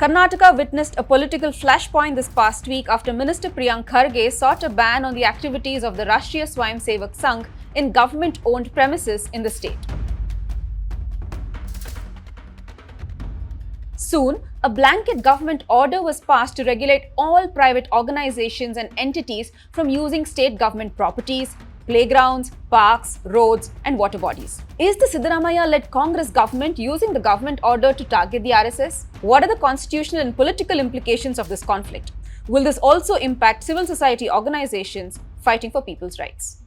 Karnataka witnessed a political flashpoint this past week after Minister Priyank Kharge sought a ban on the activities of the Rashtriya Swayamsevak Sangh in government-owned premises in the state. Soon, a blanket government order was passed to regulate all private organizations and entities from using state government properties, playgrounds, parks, roads, and water bodies. Is the Siddaramaiah-led Congress government using the government order to target the RSS? What are the constitutional and political implications of this conflict? Will this also impact civil society organizations fighting for people's rights?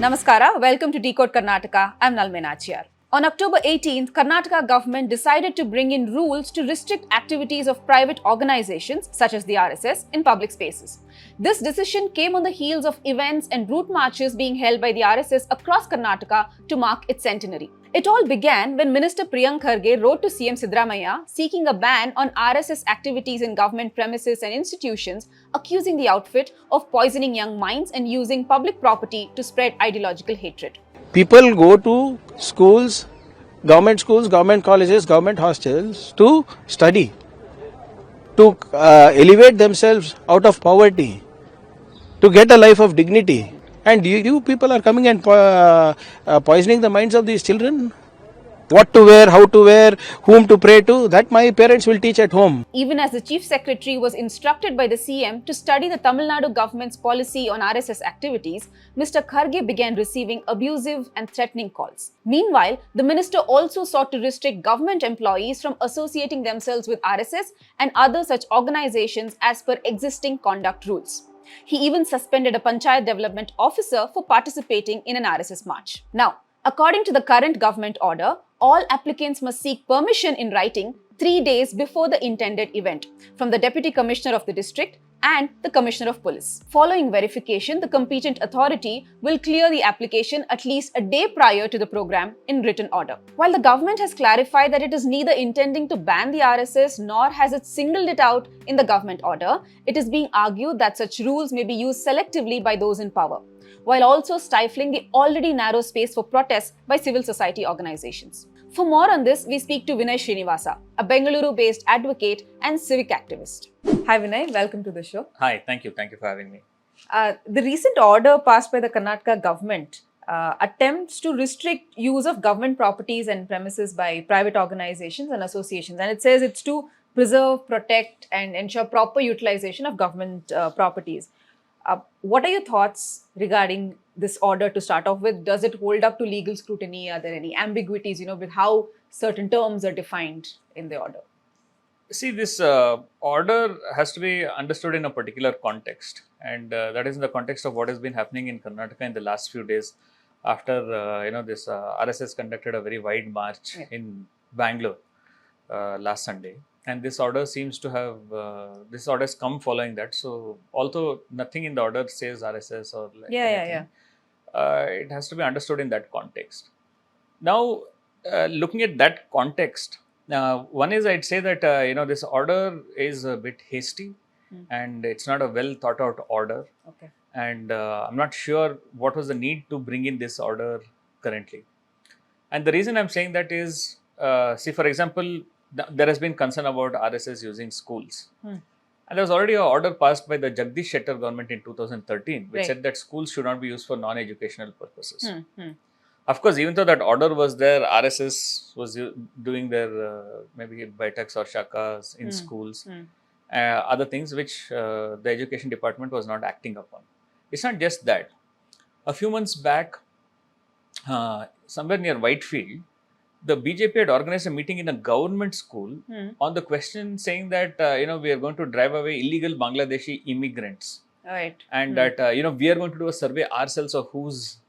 Namaskara, welcome to Decode Karnataka. I'm Nalme Nachiyar. On October 18th, Karnataka government decided to bring in rules to restrict activities of private organizations such as the RSS in public spaces. This decision came on the heels of events and route marches being held by the RSS across Karnataka to mark its centenary. It all began when Minister Priyank Kharge wrote to CM Siddaramaiah seeking a ban on RSS activities in government premises and institutions, accusing the outfit of poisoning young minds and using public property to spread ideological hatred. People go to schools, government colleges, government hostels to study, to elevate themselves out of poverty, to get a life of dignity. And you people are coming and poisoning the minds of these children? What to wear, how to wear, whom to pray to, that my parents will teach at home. Even as the Chief Secretary was instructed by the CM to study the Tamil Nadu government's policy on RSS activities, Mr. Kharge began receiving abusive and threatening calls. Meanwhile, the minister also sought to restrict government employees from associating themselves with RSS and other such organizations as per existing conduct rules. He even suspended a Panchayat Development Officer for participating in an RSS march. Now, according to the current government order, all applicants must seek permission in writing 3 days before the intended event from the Deputy Commissioner of the district and the Commissioner of Police. Following verification, the competent authority will clear the application at least a day prior to the program in written order. While the government has clarified that it is neither intending to ban the RSS nor has it singled it out in the government order, it is being argued that such rules may be used selectively by those in power, while also stifling the already narrow space for protests by civil society organizations. For more on this, we speak to Vinay Sreenivasa, a Bengaluru-based advocate and civic activist. Hi Vinay, welcome to the show. Hi, thank you for having me. The recent order passed by the Karnataka government attempts to restrict use of government properties and premises by private organizations and associations, and it says it's to preserve, protect and ensure proper utilization of government properties. What are your thoughts regarding this order to start off with? Does it hold up to legal scrutiny? Are there any ambiguities, with how certain terms are defined in the order? See, this order has to be understood in a particular context, and that is in the context of what has been happening in Karnataka in the last few days after, this RSS conducted a very wide march in Bangalore last Sunday. And this order seems to have, this order has come following that. So, although nothing in the order says RSS or like anything, it has to be understood in that context. Now, looking at that context, one is I'd say that, this order is a bit hasty and it's not a well thought out order. Okay. And I'm not sure what was the need to bring in this order currently. And the reason I'm saying that is, see, for example, there has been concern about RSS using schools. And there was already an order passed by the Jagdish Shettar government in 2013, which said that schools should not be used for non-educational purposes. Of course, even though that order was there, RSS was doing their maybe baitaks or shakas in schools, other things which the education department was not acting upon. It's not just that. A few months back, somewhere near Whitefield, the BJP had organized a meeting in a government school on the question saying that, we are going to drive away illegal Bangladeshi immigrants. Right. And that, we are going to do a survey ourselves of who's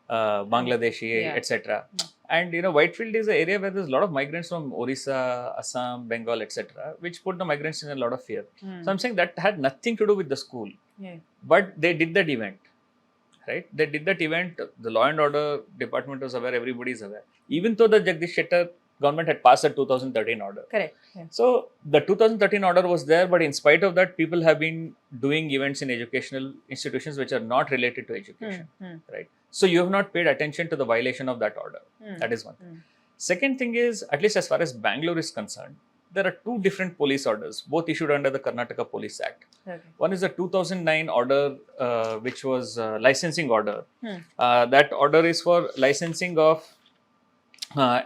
Bangladeshi, etc. And, Whitefield is an area where there's a lot of migrants from Orissa, Assam, Bengal, etc., which put the migrants in a lot of fear. So I'm saying that had nothing to do with the school. But they did that event. Right? They did that event, the law and order department was aware, everybody is aware. Even though the Jagdish Shettar government had passed the 2013 order. Correct. So, the 2013 order was there, but in spite of that, people have been doing events in educational institutions which are not related to education. Right? So, you have not paid attention to the violation of that order. That is one. Second thing is, at least as far as Bangalore is concerned, there are two different police orders, both issued under the Karnataka Police Act. Okay. One is the 2009 order, which was licensing order. That order is for licensing of,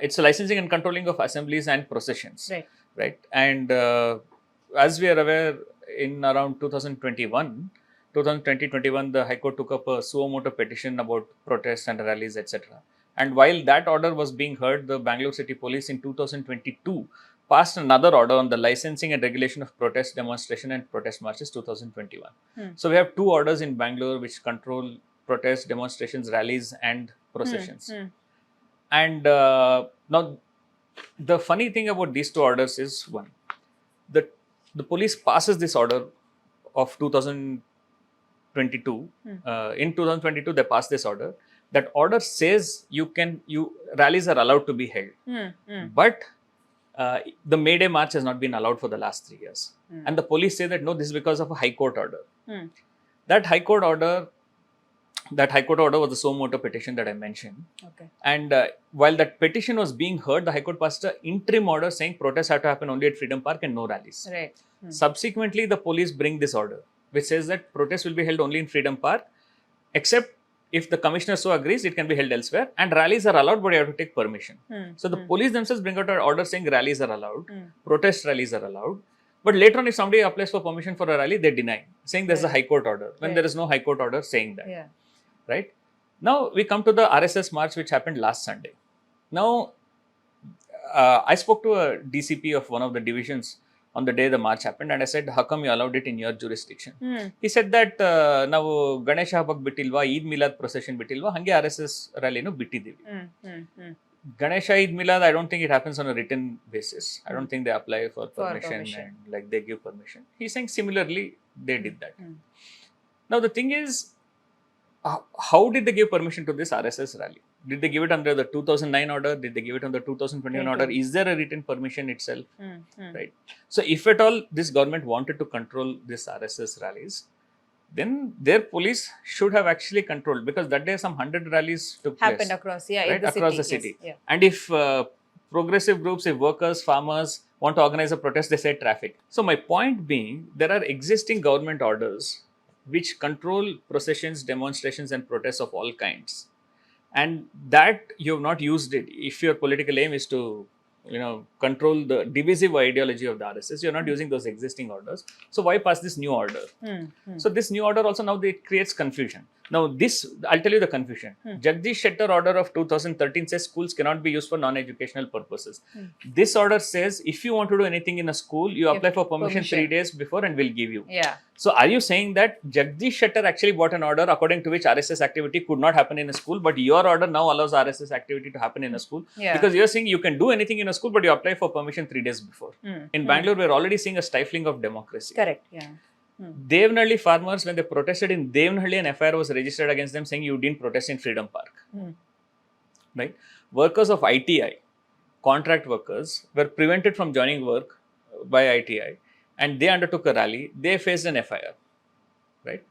it's a licensing and controlling of assemblies and processions. Right. And as we are aware, in around 2021, the High Court took up a suo motu petition about protests and rallies, etc. And while that order was being heard, the Bangalore City Police in 2022 passed another order on the licensing and regulation of protest, demonstration and protest marches 2021. So we have two orders in Bangalore which control protests, demonstrations, rallies and processions. And now the funny thing about these two orders is, one, the police passes this order of 2022. In 2022, they passed this order. That order says rallies are allowed to be held. But the May Day march has not been allowed for the last 3 years. And the police say that no, this is because of a High Court order. That High Court order was the suo motu petition that I mentioned. Okay. And while that petition was being heard, the High Court passed an interim order saying protests have to happen only at Freedom Park and no rallies. Right. Subsequently, the police bring this order, which says that protests will be held only in Freedom Park, except if the commissioner so agrees, it can be held elsewhere. And rallies are allowed, but you have to take permission. So the police themselves bring out an order saying rallies are allowed, protest rallies are allowed. But later on, if somebody applies for permission for a rally, they deny, saying there's a High Court order, when there is no High Court order saying that. Yeah. Right? Now, we come to the RSS march, which happened last Sunday. Now, I spoke to a DCP of one of the divisions on the day the march happened, and I said, how come you allowed it in your jurisdiction? He said that, now Ganesha Habbak bittilva, Eid Milad procession bittilva, hange RSS rally no bittidivi. Ganesha Eid Milad, I don't think it happens on a written basis. I don't think they apply for permission and like they give permission. He's saying similarly, they did that. Now, the thing is, how did they give permission to this RSS rally? Did they give it under the 2009 order? Did they give it under 2021 order? Is there a written permission itself? Right. So, if at all this government wanted to control this RSS rallies, then their police should have actually controlled, because that day some 100 rallies took Happened place. across, Across the city. Yes. And if progressive groups, if workers, farmers want to organize a protest, they say traffic. So, my point being, there are existing government orders which control processions, demonstrations and protests of all kinds. And that you have not used it. If your political aim is to, control the divisive ideology of the RSS, you're not using those existing orders. So why pass this new order? So this new order also now it creates confusion. Now this, I'll tell you the confusion. Jagdish Shettar order of 2013 says schools cannot be used for non-educational purposes. This order says if you want to do anything in a school, you apply for permission 3 days before and we'll give you. Yeah. So are you saying that Jagdish Shettar actually bought an order according to which RSS activity could not happen in a school, but your order now allows RSS activity to happen in a school? Yeah. Because you're saying you can do anything in a school, but you apply for permission 3 days before. In Bangalore, we're already seeing a stifling of democracy. Correct. Yeah. Devnahalli farmers, when they protested in Devnahalli, an FIR was registered against them saying you didn't protest in Freedom Park. Right? Workers of ITI, contract workers, were prevented from joining work by ITI and they undertook a rally. They faced an FIR. Right?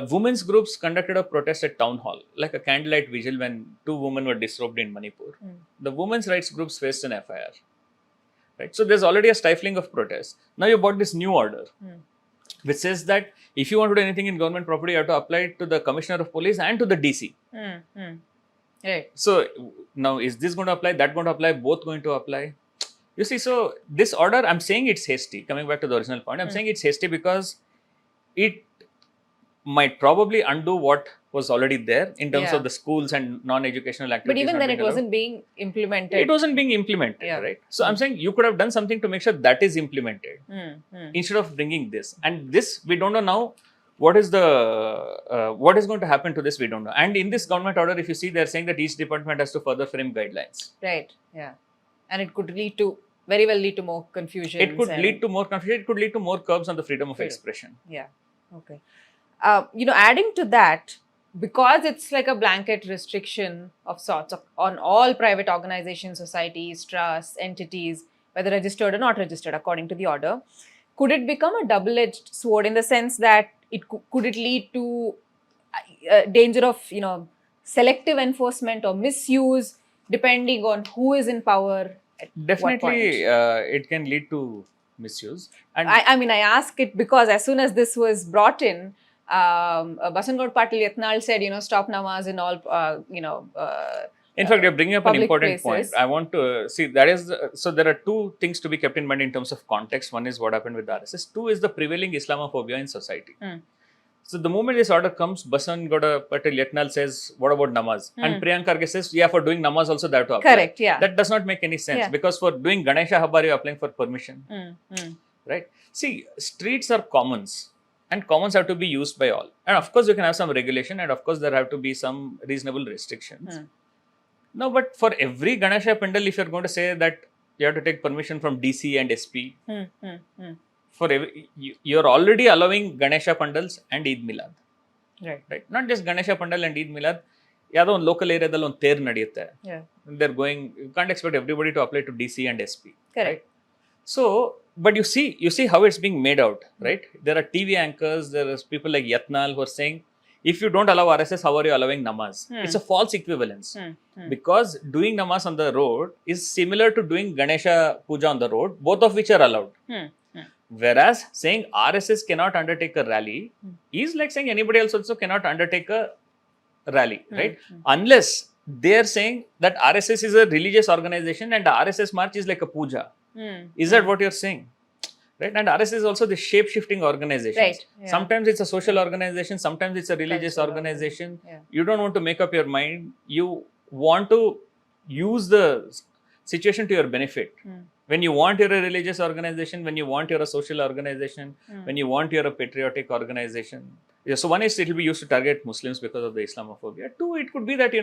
Women's groups conducted a protest at town hall, like a candlelight vigil when 2 women were disrobed in Manipur. The women's rights groups faced an FIR. Right? So there's already a stifling of protest. Now you bought this new order, which says that if you want to do anything in government property, you have to apply it to the Commissioner of Police and to the DC. Right. So now is this going to apply, that going to apply, both going to apply? You see, so this order, I'm saying it's hasty. Coming back to the original point, I'm saying it's hasty because it might probably undo what was already there in terms of the schools and non-educational activities. But even then, it wasn't being implemented. It wasn't being implemented, right? So I'm saying you could have done something to make sure that is implemented instead of bringing this. And this, we don't know now what is going to happen to this, we don't know. And in this government order, if you see, they're saying that each department has to further frame guidelines. Right, yeah. And it could very well lead to more confusion. It could lead to more confusion. It could lead to more curbs on the freedom of expression. Yeah, okay. Adding to that, because it's like a blanket restriction of sorts on all private organizations, societies, trusts, entities, whether registered or not registered according to the order, could it become a double-edged sword in the sense that could it lead to danger of selective enforcement or misuse depending on who is in power at what Definitely, point? it can lead to misuse. And I mean, I ask it because as soon as this was brought in, Basangaud Patil Yatnal said, stop namaz in all, in fact, you're bringing up an public important places. point. I want to see that is so. There are two things to be kept in mind in terms of context. One is what happened with the RSS. Two is the prevailing Islamophobia in society. So the moment this order comes, Basangaud Patil Yatnal says, "What about namaz?" And Priyank Kharge says, "Yeah, for doing namaz also they have to apply." Correct, yeah. That does not make any sense because for doing Ganesha Habba, you're applying for permission, right? See, streets are commons, and commons have to be used by all. And of course, you can have some regulation, and of course, there have to be some reasonable restrictions. No, but for every Ganesha pendal, if you're going to say that you have to take permission from DC and SP, for every, you're already allowing Ganesha pandals and Eid Milad. Right. Not just Ganesha pandal and Eid Milad. ಯಾವುದೋ ಒಂದು local ಏರಿಯಾದಲ್ಲಿ ಒಂದು ತೇರ್ ನಡೆಯುತ್ತೆ. They're going, you can't expect everybody to apply to DC and SP. Correct. Right? So, but you see how it's being made out, right? There are TV anchors, there are people like Yatnal who are saying, if you don't allow RSS, how are you allowing namaz? It's a false equivalence. Because doing namaz on the road is similar to doing Ganesha puja on the road, both of which are allowed. Whereas saying RSS cannot undertake a rally is like saying anybody else also cannot undertake a rally, right? Unless they are saying that RSS is a religious organization and the RSS march is like a puja. Is that what you're saying? Right? And RSS is also the shape-shifting organization. Right. Yeah. Sometimes it's a social organization, sometimes it's a religious organization. Yeah. You don't want to make up your mind. You want to use the situation to your benefit. When you want you're a religious organization, when you want you're a social organization, when you want you're a patriotic organization. Yeah, so one is it will be used to target Muslims because of the Islamophobia. Two, it could be that,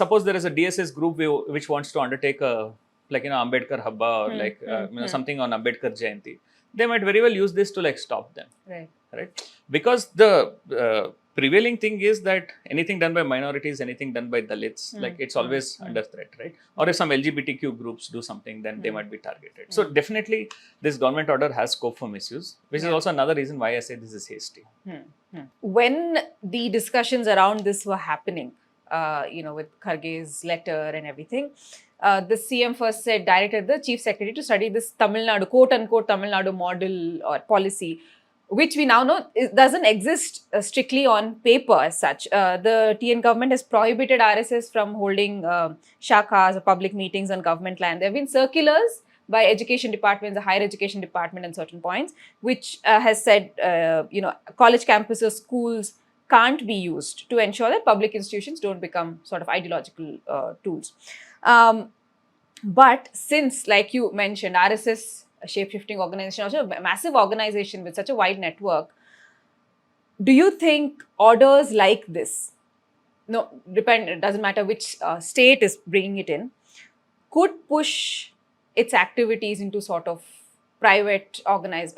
suppose there is a DSS group which wants to undertake a, like, Ambedkar Habba or something on Ambedkar Jayanti. They might very well use this to like stop them. Right? Because the prevailing thing is that anything done by minorities, anything done by Dalits, like it's always under threat, right? Or if some LGBTQ groups do something, then they might be targeted. So definitely this government order has scope for misuse, which is also another reason why I say this is hasty. When the discussions around this were happening, with Kharge's letter and everything, the CM first directed the Chief Secretary to study this Tamil Nadu, quote-unquote Tamil Nadu model or policy, which we now know doesn't exist strictly on paper as such. The TN government has prohibited RSS from holding shakas or public meetings on government land. There have been circulars by education departments, the higher education department in certain points, which has said, college campuses, schools can't be used to ensure that public institutions don't become sort of ideological tools. But since, like you mentioned, RSS, a shape-shifting organization, also a massive organization with such a wide network, do you think orders like this, it doesn't matter which state is bringing it in, could push its activities into sort of private organized,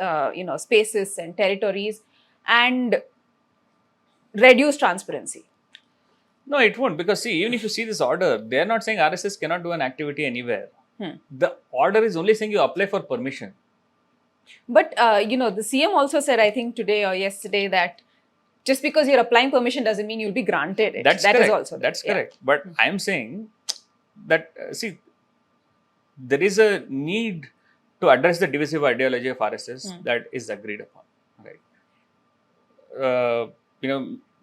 spaces and territories and reduce transparency? No, it won't, because see, even if you see this order, they are not saying RSS cannot do an activity anywhere. The order is only saying you apply for permission. But, the CM also said, I think today or yesterday, that just because you're applying permission doesn't mean you'll be granted it. That's that correct. is also That's correct. But I'm saying that, there is a need to address the divisive ideology of RSS that is agreed upon. Right?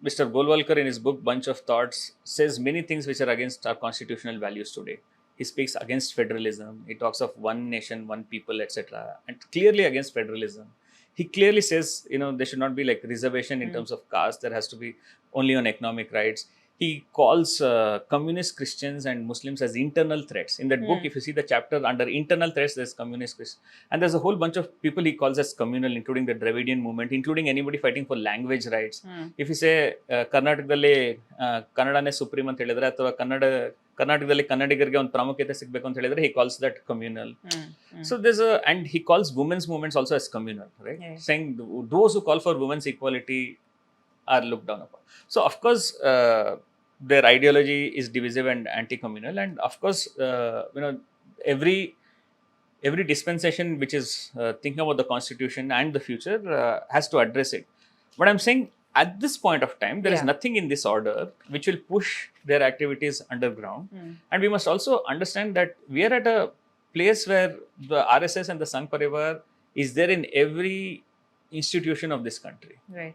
Mr. Golwalkar in his book Bunch of Thoughts says many things which are against our constitutional values today. He speaks against federalism. He talks of one nation, one people, etc. And clearly against federalism. He clearly says, there should not be like reservation in terms of caste. There has to be only on economic rights. He calls communist Christians and Muslims as internal threats. In that book, if you see the chapter under internal threats, there's communist Christians. And there's a whole bunch of people he calls as communal, including the Dravidian movement, including anybody fighting for language rights. If you say Karnatakaದಲ್ಲಿ ಕನ್ನಡನೇ supreme ಅಂತ ಹೇಳಿದ್ರೆ ಅಥವಾ ಕರ್ನಾಟಕದಲ್ಲಿ ಕನ್ನಡಿಗರಿಗೆ ಒಂದು ಪ್ರಾಮುಖ್ಯತೆ ಸಿಗಬೇಕು ಅಂತ ಹೇಳಿದ್ರೆ he calls that communal. So and he calls women's movements also as communal, right? Saying those who call for women's equality are looked down upon. So of course their ideology is divisive and anti-communal, and of course every dispensation which is thinking about the constitution and the future has to address it. But I'm saying at this point of time, there is nothing in this order which will push their activities underground. And we must also understand that we are at a place where the RSS and the Sangh Parivar is there in every institution of this country. Right.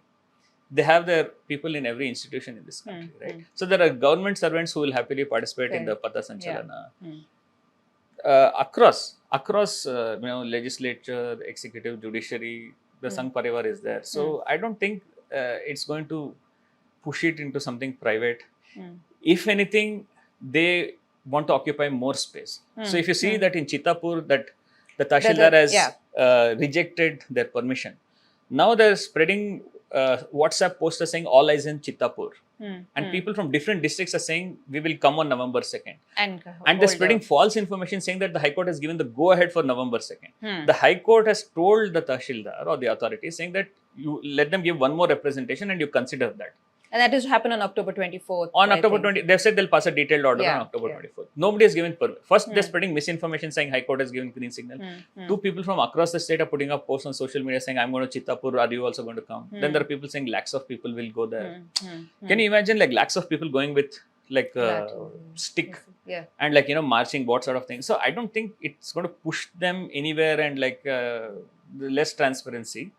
They have their people in every institution in this country, right? So there are government servants who will happily participate in the Patha Sanchalana. Across legislature, executive, judiciary, the Sangh Parivar is there. So I don't think it's going to push it into something private. If anything, they want to occupy more space. So if you see that in Chittapur, that the Tahsildar has rejected their permission. Now they're spreading WhatsApp posters saying all eyes in Chittapur. And people from different districts are saying we will come on November 2nd. And they're spreading false information saying that the High Court has given the go-ahead for November 2nd. The High Court has told the Tahsildar or the authorities saying that you let them give one more representation and you consider that. And that is to happen on October 24th. On October 20th, they've said they'll pass a detailed order on October 24th. Nobody has given permission. First, they're spreading misinformation saying High Court has given green signal. Two people from across the state are putting up posts on social media saying, I'm going to Chittapur, are you also going to come? Then there are people saying lakhs of people will go there. Can you imagine like lakhs of people going with like a stick and like, marching, what sort of thing? So I don't think it's going to push them anywhere and like less transparency.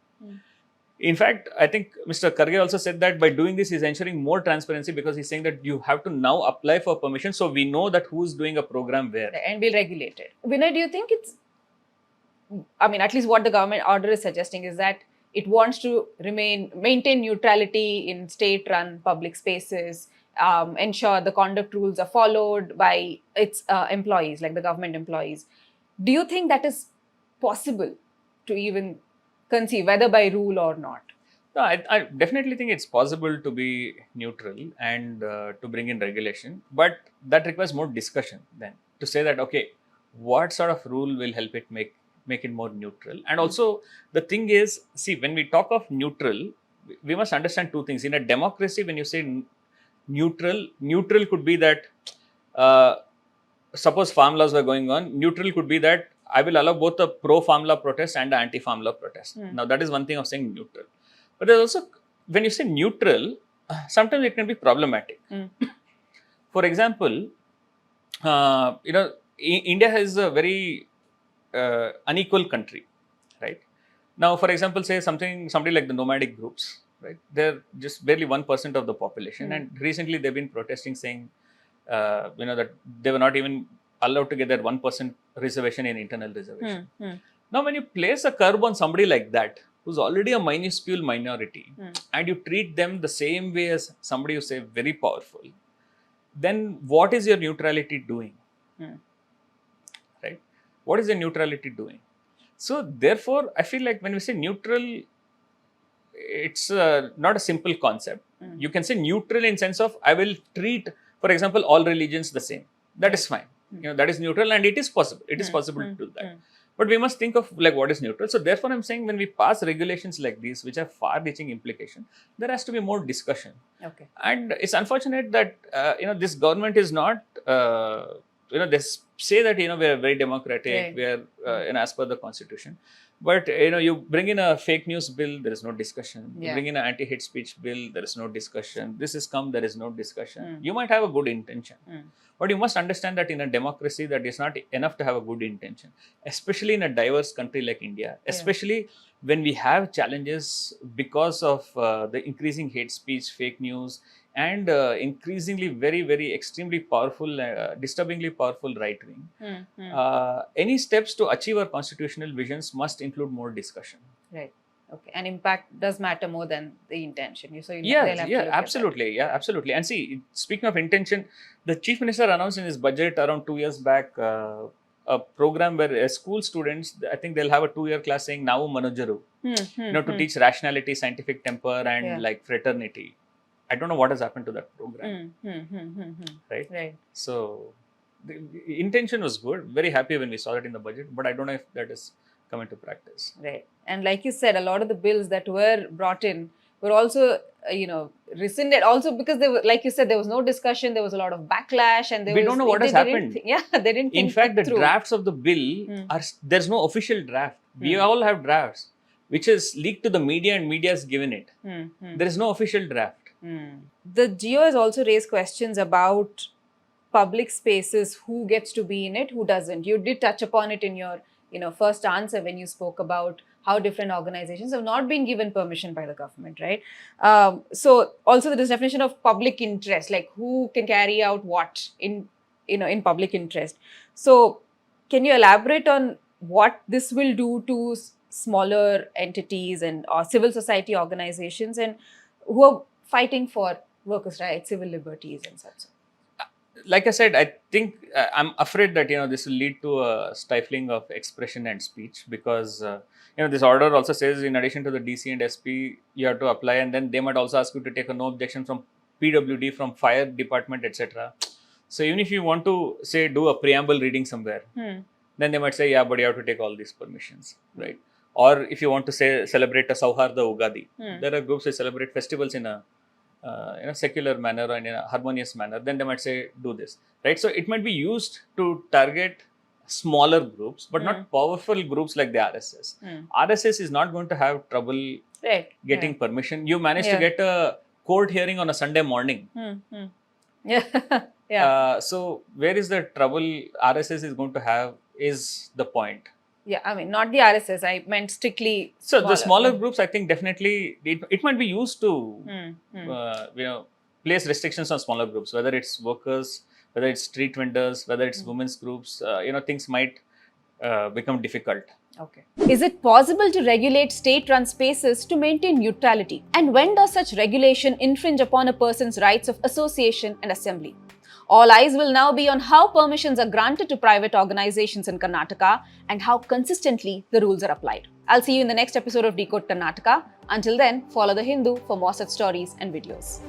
In fact, I think Mr. Kharge also said that by doing this, he's ensuring more transparency because he's saying that you have to now apply for permission so we know that who's doing a program where. And we'll regulate it. Vinay, do you think at least what the government order is suggesting is that it wants to maintain neutrality in state-run public spaces, ensure the conduct rules are followed by its employees, like the government employees. Do you think that is possible to even conceive, whether by rule or not? No, I definitely think it's possible to be neutral and to bring in regulation, but that requires more discussion then to say that, okay, what sort of rule will help it make it more neutral? And also the thing is, see, when we talk of neutral, we must understand two things. In a democracy, when you say neutral could be that, suppose farm laws were going on, neutral could be that I will allow both the pro-farm law protest and the anti-farm law protest. Now, that is one thing of saying neutral. But there's also, when you say neutral, sometimes it can be problematic. For example, India is a very unequal country, right? Now, for example, say somebody like the nomadic groups, right? They're just barely 1% of the population. And recently they've been protesting saying, that they were not even allowed to get that 1% reservation in internal reservation. Now, when you place a curb on somebody like that, who's already a minuscule minority, and you treat them the same way as somebody who's say very powerful, then what is your neutrality doing? Right? What is your neutrality doing? So, therefore, I feel like when we say neutral, it's not a simple concept. You can say neutral in sense of I will treat, for example, all religions the same. That is fine. That is neutral and it is possible. It is possible to do that. But we must think of like what is neutral. So therefore, I'm saying when we pass regulations like these, which have far-reaching implication, there has to be more discussion. Okay. And it's unfortunate that this government is not. They say that we are very democratic. We are as per the constitution. But you bring in a fake news bill, there is no discussion. You bring in an anti-hate speech bill, there is no discussion. This is there is no discussion. You might have a good intention, but you must understand that in a democracy, that is not enough to have a good intention, especially in a diverse country like India. Especially when we have challenges because of the increasing hate speech, fake news, and increasingly very, very extremely powerful, disturbingly powerful right wing. Any steps to achieve our constitutional visions must include more discussion. Right. Okay. And impact does matter more than the intention. Absolutely. And see, speaking of intention, the Chief Minister announced in his budget around 2 years back a program where school students, I think they'll have a 2-year class saying Navu Manojaru, to teach rationality, scientific temper, and like fraternity. I don't know what has happened to that program. Right. So the intention was good. Very happy when we saw that in the budget, but I don't know if that is come into practice. Right. And like you said, a lot of the bills that were brought in were also, rescinded. Also because they were, like you said, there was no discussion. There was a lot of backlash, and we don't know what has happened. They didn't. In fact, the drafts of the bill there's no official draft. We all have drafts. which is leaked to the media and media has given it. There is no official draft. The GO has also raised questions about public spaces, who gets to be in it, who doesn't. You did touch upon it in your first answer when you spoke about how different organizations have not been given permission by the government, right? So also this definition of public interest, like who can carry out what in public interest. So can you elaborate on what this will do to smaller entities and or civil society organizations and who are fighting for workers' rights, civil liberties and such? Like I said, I think I'm afraid that this will lead to a stifling of expression and speech, because this order also says in addition to the DC and SP, you have to apply, and then they might also ask you to take a no objection from PWD, from fire department, etc. So even if you want to say do a preamble reading somewhere, then they might say, yeah, but you have to take all these permissions, right? Or if you want to say celebrate a Sauharda Ugadi, there are groups that celebrate festivals in a secular manner and in a harmonious manner, then they might say do this, right? So it might be used to target smaller groups, but not powerful groups like the RSS. RSS is not going to have trouble getting permission. You managed to get a court hearing on a Sunday morning. So where is the trouble RSS is going to have is the point. Yeah, I mean, not the RSS. I meant strictly. So the smaller groups, I think definitely it might be used to place restrictions on smaller groups, whether it's workers, whether it's street vendors, whether it's women's groups. Things might become difficult. Okay. Is it possible to regulate state-run spaces to maintain neutrality? And when does such regulation infringe upon a person's rights of association and assembly? All eyes will now be on how permissions are granted to private organizations in Karnataka and how consistently the rules are applied. I'll see you in the next episode of Decode Karnataka. Until then, follow The Hindu for more such stories and videos.